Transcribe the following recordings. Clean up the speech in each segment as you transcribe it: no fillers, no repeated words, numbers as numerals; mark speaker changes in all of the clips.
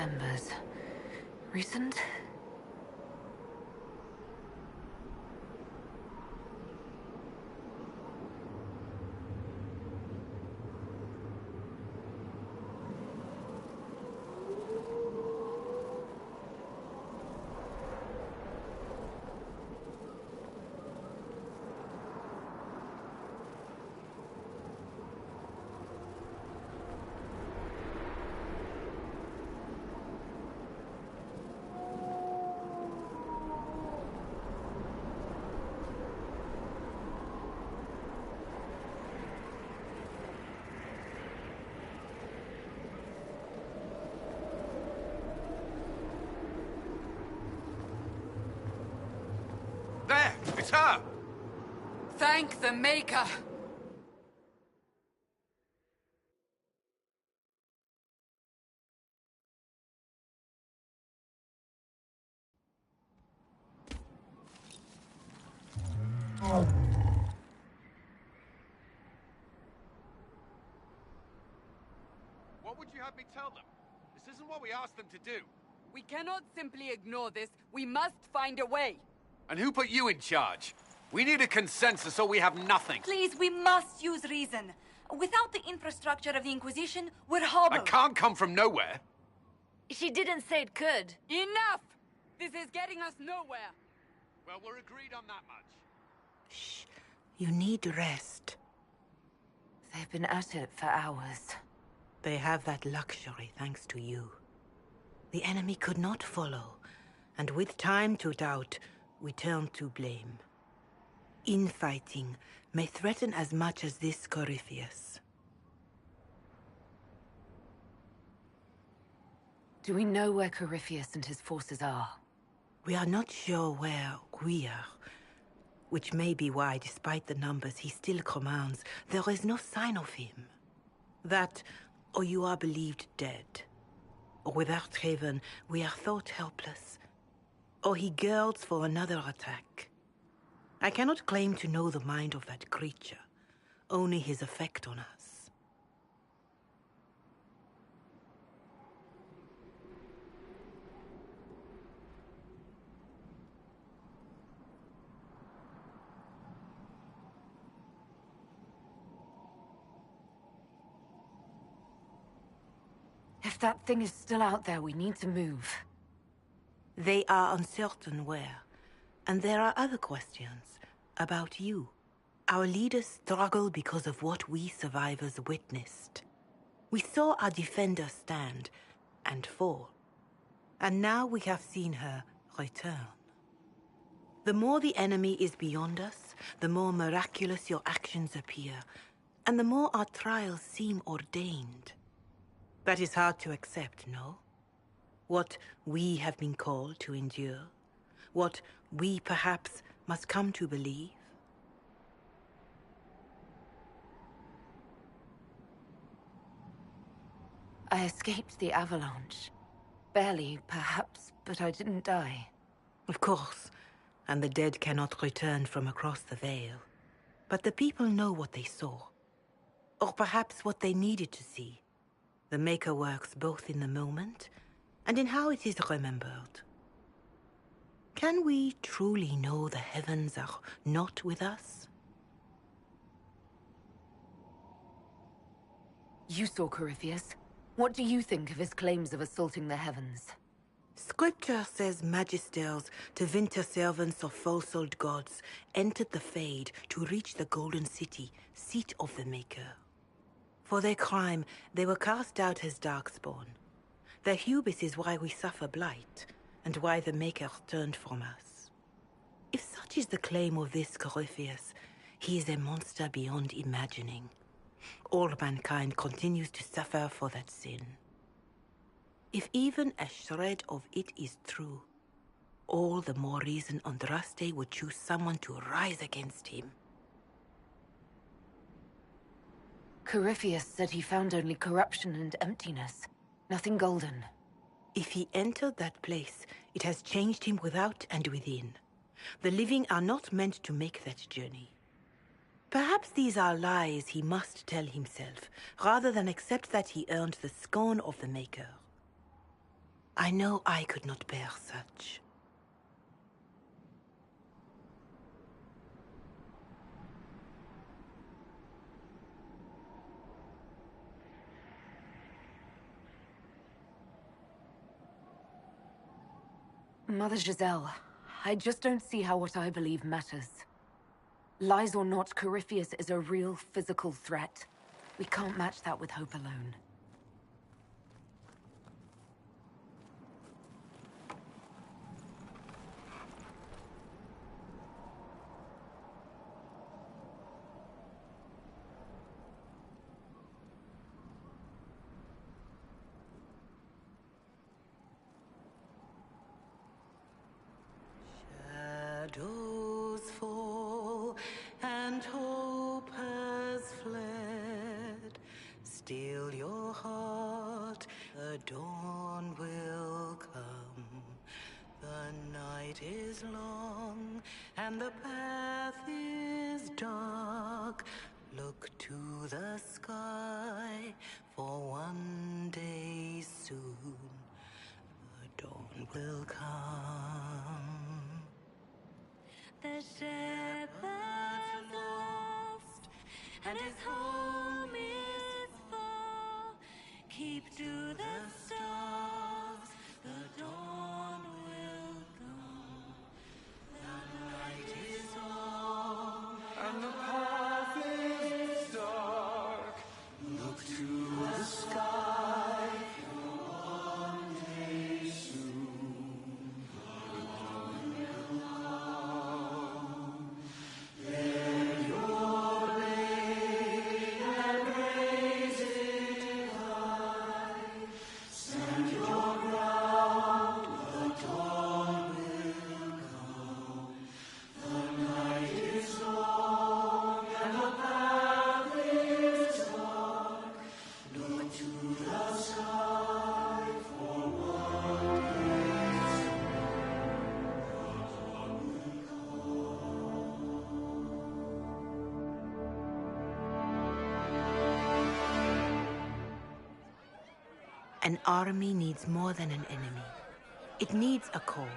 Speaker 1: embers. Recent?
Speaker 2: There! It's her!
Speaker 3: Thank the Maker!
Speaker 2: What would you have me tell them? This isn't what we asked them to do.
Speaker 3: We cannot simply ignore this. We must find a way.
Speaker 2: And who put you in charge? We need a consensus or we have nothing.
Speaker 4: Please, we must use reason. Without the infrastructure of the Inquisition, we're hobbled.
Speaker 2: I can't come from nowhere.
Speaker 1: She didn't say it could.
Speaker 3: Enough! This is getting us nowhere.
Speaker 2: Well, we're agreed on that much.
Speaker 5: Shh. You need rest.
Speaker 1: They've been at it for hours.
Speaker 5: They have that luxury thanks to you. The enemy could not follow, and with time to doubt, we turn to blame. Infighting may threaten as much as this Corypheus.
Speaker 1: Do we know where Corypheus and his forces are?
Speaker 5: We are not sure where we are, which may be why, despite the numbers he still commands, there is no sign of him. That, or you are believed dead. Or without Haven, we are thought helpless. Or he girds for another attack. I cannot claim to know the mind of that creature, only his effect on us.
Speaker 1: If that thing is still out there, we need to move.
Speaker 5: They are uncertain where. And there are other questions about you. Our leaders struggle because of what we survivors witnessed. We saw our defender stand and fall. And now we have seen her return. The more the enemy is beyond us, the more miraculous your actions appear, and the more our trials seem ordained. That is hard to accept, no? What we have been called to endure, what we perhaps must come to believe.
Speaker 1: I escaped the avalanche. Barely, perhaps, but I didn't die.
Speaker 5: Of course, and the dead cannot return from across the veil. But the people know what they saw. Or perhaps what they needed to see. The Maker works both in the moment and in how it is remembered. Can we truly know the heavens are not with us?
Speaker 1: You saw Corypheus. What do you think of his claims of assaulting the heavens?
Speaker 5: Scripture says magisters, to winter servants of false-souled gods, entered the Fade to reach the Golden City, seat of the Maker. For their crime, they were cast out as darkspawn. Their hubris is why we suffer blight, and why the Maker turned from us. If such is the claim of this Corypheus, he is a monster beyond imagining. All mankind continues to suffer for that sin. If even a shred of it is true, all the more reason Andraste would choose someone to rise against him.
Speaker 1: Corypheus said he found only corruption and emptiness. Nothing golden.
Speaker 5: If he entered that place, it has changed him without and within. The living are not meant to make that journey. Perhaps these are lies he must tell himself, rather than accept that he earned the scorn of the Maker. I know I could not bear such.
Speaker 1: Mother Giselle, I just don't see how what I believe matters. Lies or not, Corypheus is a real physical threat. We can't match that with hope alone.
Speaker 5: Shadows fall and hope has fled. Still your heart, the dawn will come. The night is long and the path is dark. Look to the sky, for one day soon the dawn will come. The shepherd's lost, and his home is far. Keep to the stars, the dawn will come. The night is long, and the path is dark. Look to the sky, for one day soon the dawn will come. Bear your blade and raise it high. Stand your ground, the dawn will come. The night is long and the path is dark. Look to the sky, for one day soon the dawn will come. An army needs more than an enemy. It needs a cause.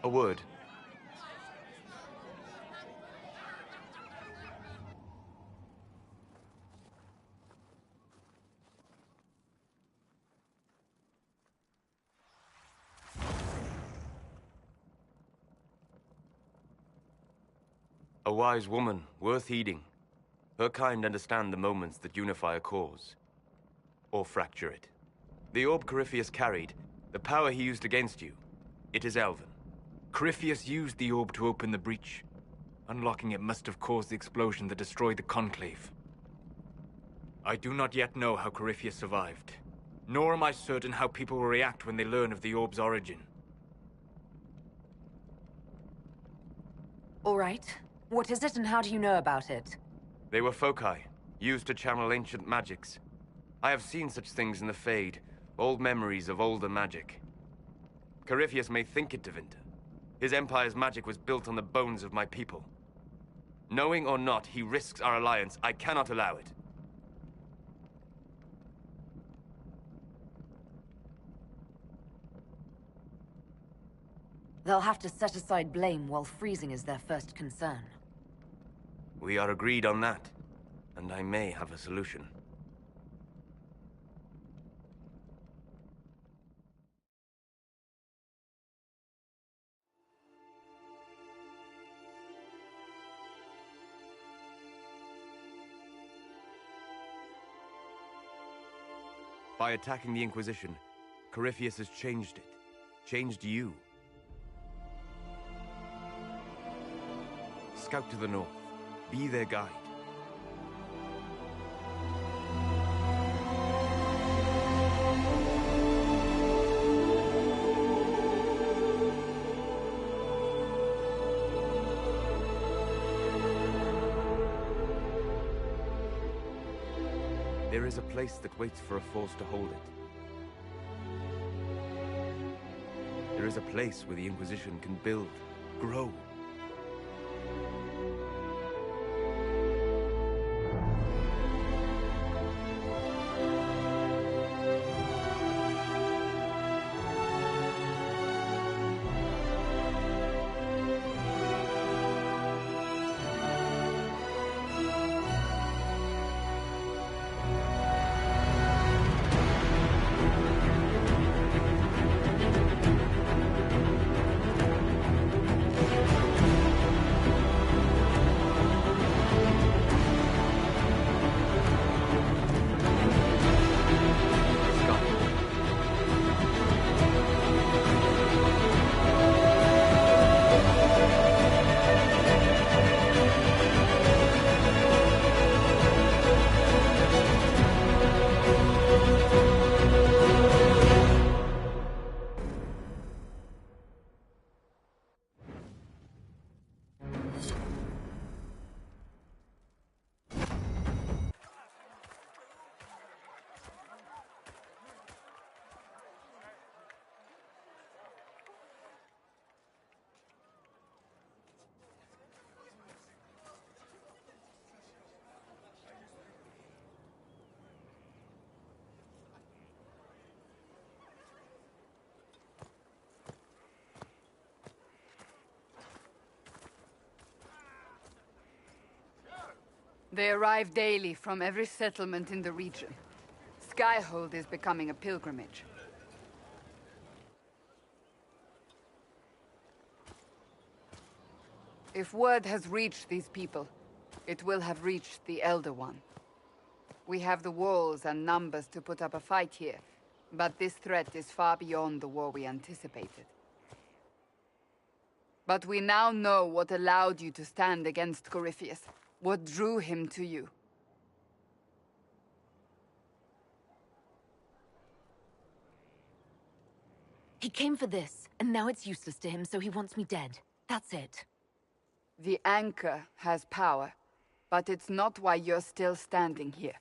Speaker 2: A word. A wise woman, worth heeding. Her kind understand the moments that unify a cause. Or fracture it. The orb Corypheus carried, the power he used against you, it is Elven.
Speaker 6: Corypheus used the orb to open the breach. Unlocking it must have caused the explosion that destroyed the Conclave. I do not yet know how Corypheus survived, nor am I certain how people will react when they learn of the orb's origin.
Speaker 1: All right. What is it and how do you know about it?
Speaker 2: They were foci, used to channel ancient magics. I have seen such things in the Fade, old memories of older magic. Corypheus may think it Tevinter. His empire's magic was built on the bones of my people. Knowing or not, he risks our alliance. I cannot allow it.
Speaker 1: They'll have to set aside blame while freezing is their first concern.
Speaker 2: We are agreed on that, and I may have a solution. By attacking the Inquisition, Corypheus has changed it. Changed you. Scout to the north. Be their guide. There is a place that waits for a force to hold it. There is a place where the Inquisition can build, grow.
Speaker 3: They arrive daily from every settlement in the region. Skyhold is becoming a pilgrimage. If word has reached these people, it will have reached the Elder One. We have the walls and numbers to put up a fight here, but this threat is far beyond the war we anticipated. But we now know what allowed you to stand against Corypheus, what drew him to you.
Speaker 1: He came for this, and now it's useless to him, so he wants me dead. That's it.
Speaker 3: The anchor has power, but it's not why you're still standing here.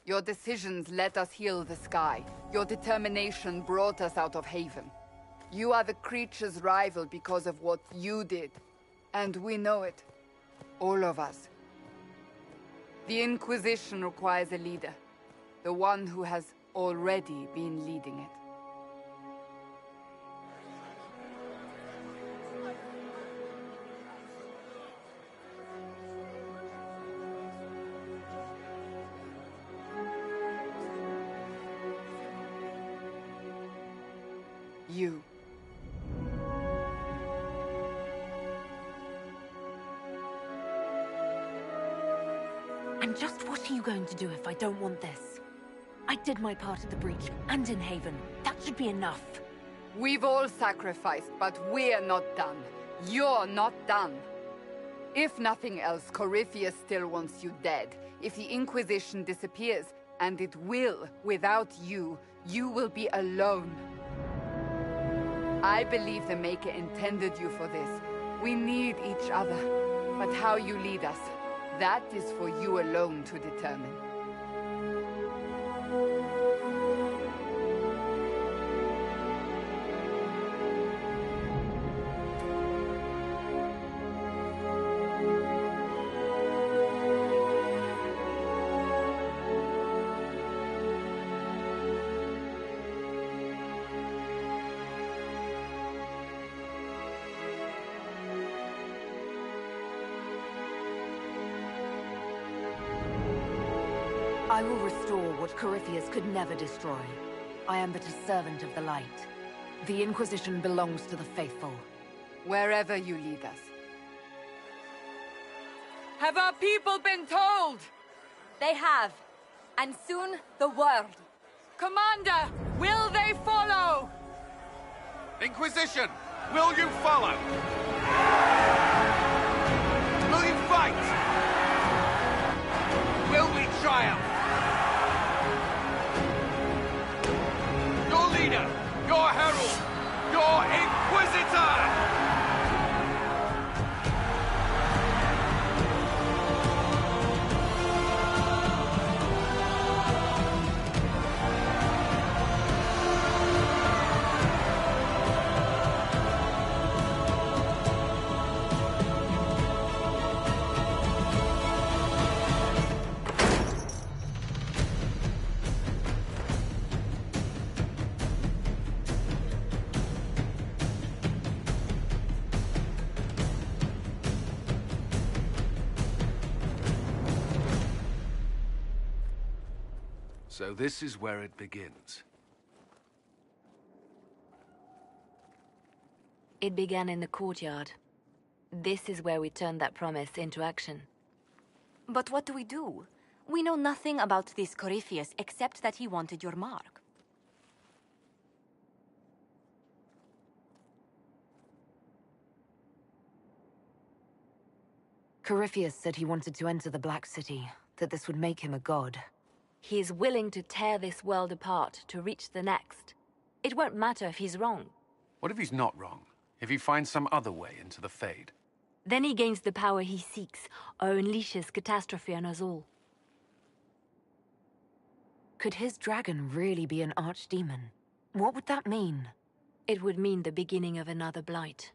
Speaker 3: Your decisions let us heal the sky. Your determination brought us out of Haven. You are the creature's rival because of what you did. And we know it. All of us. The Inquisition requires a leader. The one who has already been leading it. You.
Speaker 1: And just what are you going to do if I don't want this? I did my part at the breach, and in Haven. That should be enough.
Speaker 3: We've all sacrificed, but we're not done. You're not done. If nothing else, Corypheus still wants you dead. If the Inquisition disappears, and it will, without you, you will be alone. I believe the Maker intended you for this. We need each other. But how you lead us, that is for you alone to determine.
Speaker 1: I will restore what Corypheus could never destroy. I am but a servant of the light. The Inquisition belongs to the faithful.
Speaker 3: Wherever you lead us. Have our people been told?
Speaker 4: They have. And soon, the world.
Speaker 3: Commander, will they follow?
Speaker 2: Inquisition, will you follow? Will you fight? Will we triumph? Your leader, your herald, your Inquisitor!
Speaker 7: So this is where it begins.
Speaker 8: It began in the courtyard. This is where we turned that promise into action.
Speaker 4: But what do? We know nothing about this Corypheus except that he wanted your mark.
Speaker 1: Corypheus said he wanted to enter the Black City, that this would make him a god.
Speaker 8: He is willing to tear this world apart to reach the next. It won't matter if he's wrong.
Speaker 7: What if he's not wrong? If he finds some other way into the Fade?
Speaker 8: Then he gains the power he seeks, or unleashes catastrophe on us all.
Speaker 1: Could his dragon really be an archdemon? What would that mean?
Speaker 8: It would mean the beginning of another blight.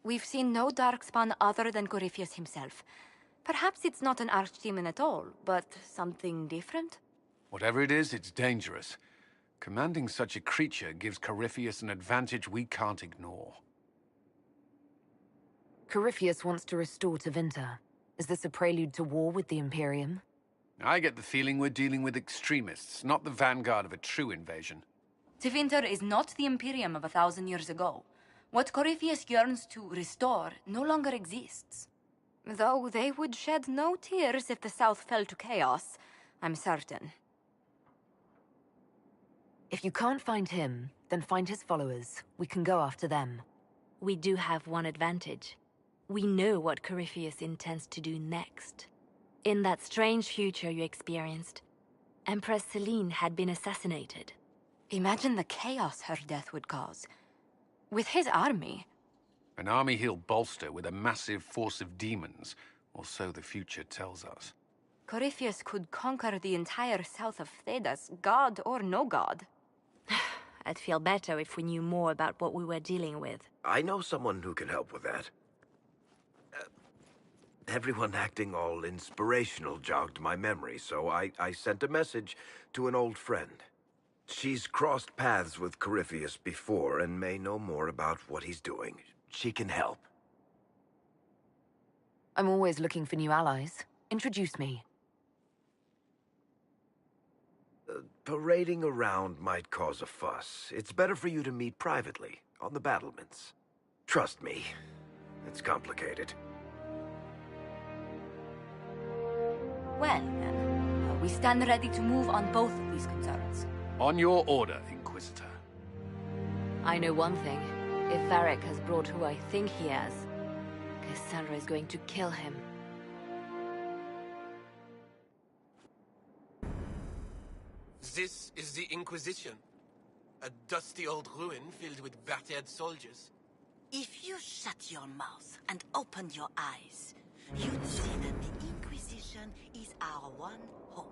Speaker 4: We've seen no darkspawn other than Corypheus himself. Perhaps it's not an archdemon at all, but something different?
Speaker 7: Whatever it is, it's dangerous. Commanding such a creature gives Corypheus an advantage we can't ignore.
Speaker 1: Corypheus wants to restore Tevinter. Is this a prelude to war with the Imperium?
Speaker 7: I get the feeling we're dealing with extremists, not the vanguard of a true invasion.
Speaker 4: Tevinter is not the Imperium of 1,000 years ago. What Corypheus yearns to restore no longer exists. Though they would shed no tears if the South fell to chaos, I'm certain.
Speaker 1: If you can't find him, then find his followers. We can go after them.
Speaker 8: We do have one advantage. We know what Corypheus intends to do next. In that strange future you experienced, Empress Celine had been assassinated.
Speaker 4: Imagine the chaos her death would cause. With his army.
Speaker 7: An army he'll bolster with a massive force of demons, or so the future tells us.
Speaker 4: Corypheus could conquer the entire south of Thedas, god or no god.
Speaker 8: I'd feel better if we knew more about what we were dealing with.
Speaker 9: I know someone who can help with that. Everyone acting all inspirational jogged my memory, so I sent a message to an old friend. She's crossed paths with Corypheus before and may know more about what he's doing. She can help.
Speaker 1: I'm always looking for new allies. Introduce me.
Speaker 9: Parading around might cause a fuss. It's better for you to meet privately, on the battlements. Trust me, it's complicated.
Speaker 4: Well, then, we stand ready to move on both of these concerns.
Speaker 7: On your order, Inquisitor.
Speaker 8: I know one thing. If Varric has brought who I think he has, Cassandra is going to kill him.
Speaker 10: This is the Inquisition. A dusty old ruin filled with battered soldiers.
Speaker 11: If you shut your mouth and open your eyes, you'd see that the Inquisition is our one hope.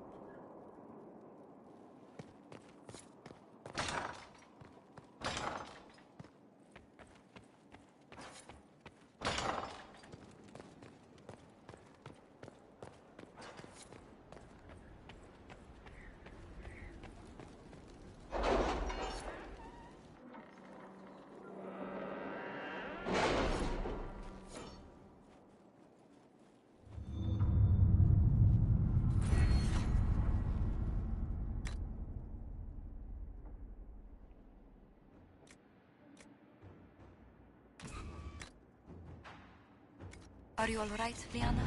Speaker 4: Are you all right, Liana?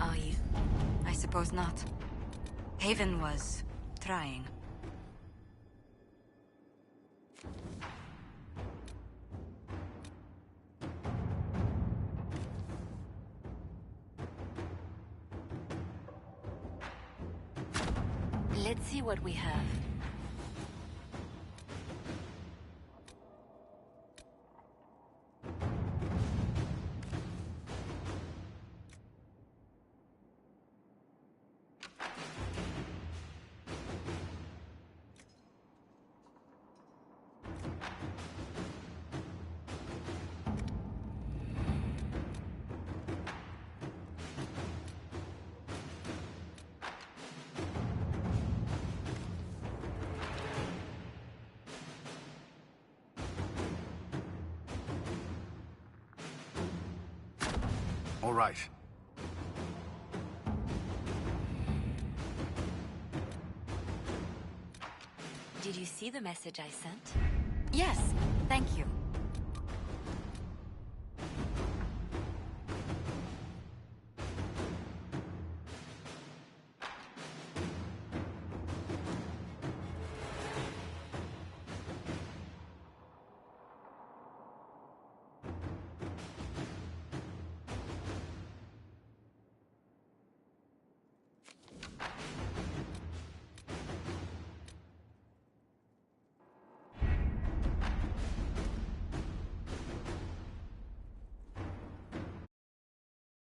Speaker 8: Are you?
Speaker 4: I suppose not. Haven was trying.
Speaker 8: Let's see what we have.
Speaker 7: All right.
Speaker 8: Did you see the message I sent?
Speaker 4: Yes, thank you.